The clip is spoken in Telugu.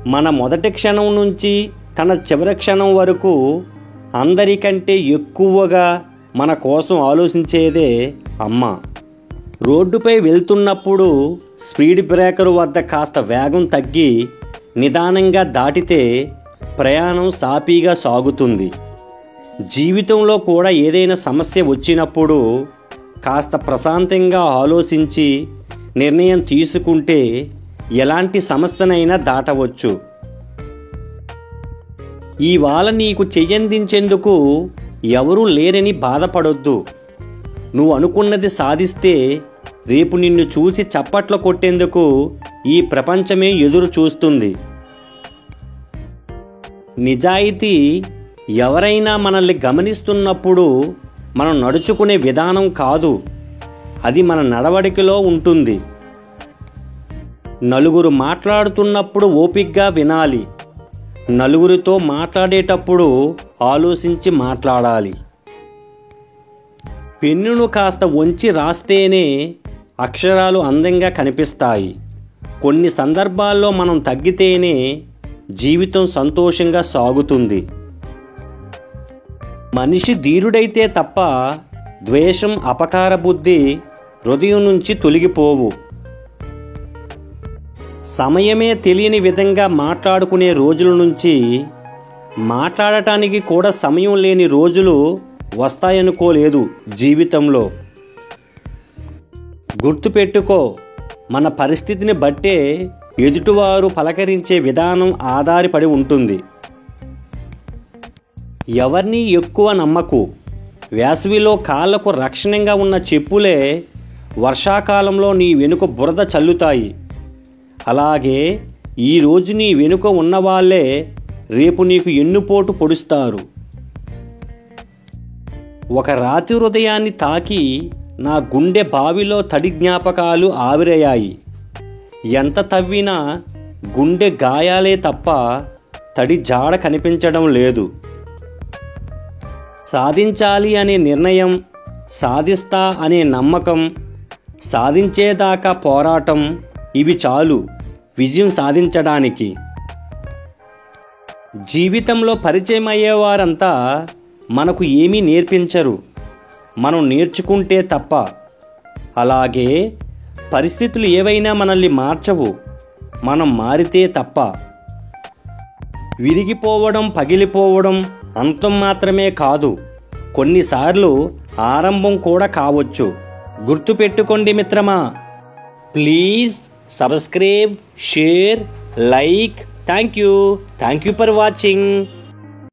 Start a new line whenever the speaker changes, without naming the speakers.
మన మొదటి క్షణం నుంచి తన చివరి క్షణం వరకు అందరికంటే ఎక్కువగా మన కోసం ఆలోచించేదే అమ్మ. రోడ్డుపై వెళ్తున్నప్పుడు స్పీడ్ బ్రేకర్ వద్ద కాస్త వేగం తగ్గి నిదానంగా దాటితే ప్రయాణం సాఫీగా సాగుతుంది. జీవితంలో కూడా ఏదైనా సమస్య వచ్చినప్పుడు కాస్త ప్రశాంతంగా ఆలోచించి నిర్ణయం తీసుకుంటే ఎలాంటి సమస్యనైనా దాటవచ్చు. ఇవాళ నీకు చెయ్యందించేందుకు ఎవరూ లేరని బాధపడొద్దు. నువ్వు అనుకున్నది సాధిస్తే రేపు నిన్ను చూసి చప్పట్లు కొట్టేందుకు ఈ ప్రపంచమే ఎదురు చూస్తుంది. నిజాయితీ ఎవరైనా మనల్ని గమనిస్తున్నప్పుడు మనం నడుచుకునే విధానం కాదు, అది మన నడవడికలో ఉంటుంది. నలుగురు మాట్లాడుతున్నప్పుడు ఓపికగా వినాలి. నలుగురితో మాట్లాడేటప్పుడు ఆలోచించి మాట్లాడాలి. పెన్నును కాస్త వంచి రాస్తేనే అక్షరాలు అందంగా కనిపిస్తాయి. కొన్ని సందర్భాల్లో మనం తగ్గితేనే జీవితం సంతోషంగా సాగుతుంది. మనిషి ధీరుడైతే తప్ప ద్వేషం, అపకార బుద్ధి హృదయం నుంచి తొలగిపోవు. సమయమే తెలియని విధంగా మాట్లాడుకునే రోజుల నుంచి మాట్లాడటానికి కూడా సమయం లేని రోజులు వస్తాయనుకోలేదు జీవితంలో. గుర్తుపెట్టుకో, మన పరిస్థితిని బట్టే ఎదుటివారు పలకరించే విధానం ఆధారపడి ఉంటుంది. ఎవరిని ఎక్కువ నమ్మకు. వేసవిలో కాళ్లకు రక్షణగా ఉన్న చెప్పులే వర్షాకాలంలో నీ వెనుక బురద చల్లుతాయి. అలాగే ఈరోజు నీ వెనుక ఉన్నవాళ్లే రేపు నీకు ఎన్నుపోటు పొడుస్తారు. ఒక రాతి హృదయాన్ని తాకి నా గుండె బావిలో తడి జ్ఞాపకాలు ఆవిరయ్యాయి. ఎంత తవ్వినా గుండె గాయాలే తప్ప తడి జాడ కనిపించడం లేదు. సాధించాలి అనే నిర్ణయం, సాధిస్తా అనే నమ్మకం, సాధించేదాకా పోరాటం, ఇవి చాలు విజయం సాధించడానికి. జీవితంలో పరిచయం అయ్యేవారంతా మనకు ఏమీ నేర్పించరు, మనం నేర్చుకుంటే తప్ప. అలాగే పరిస్థితులు ఏవైనా మనల్ని మార్చవు, మనం మారితే తప్ప. విరిగిపోవడం, పగిలిపోవడం అంతం మాత్రమే కాదు, కొన్నిసార్లు ఆరంభం కూడా కావచ్చు. గుర్తుపెట్టుకోండి మిత్రమా. Please subscribe, share, like. Thank you for watching.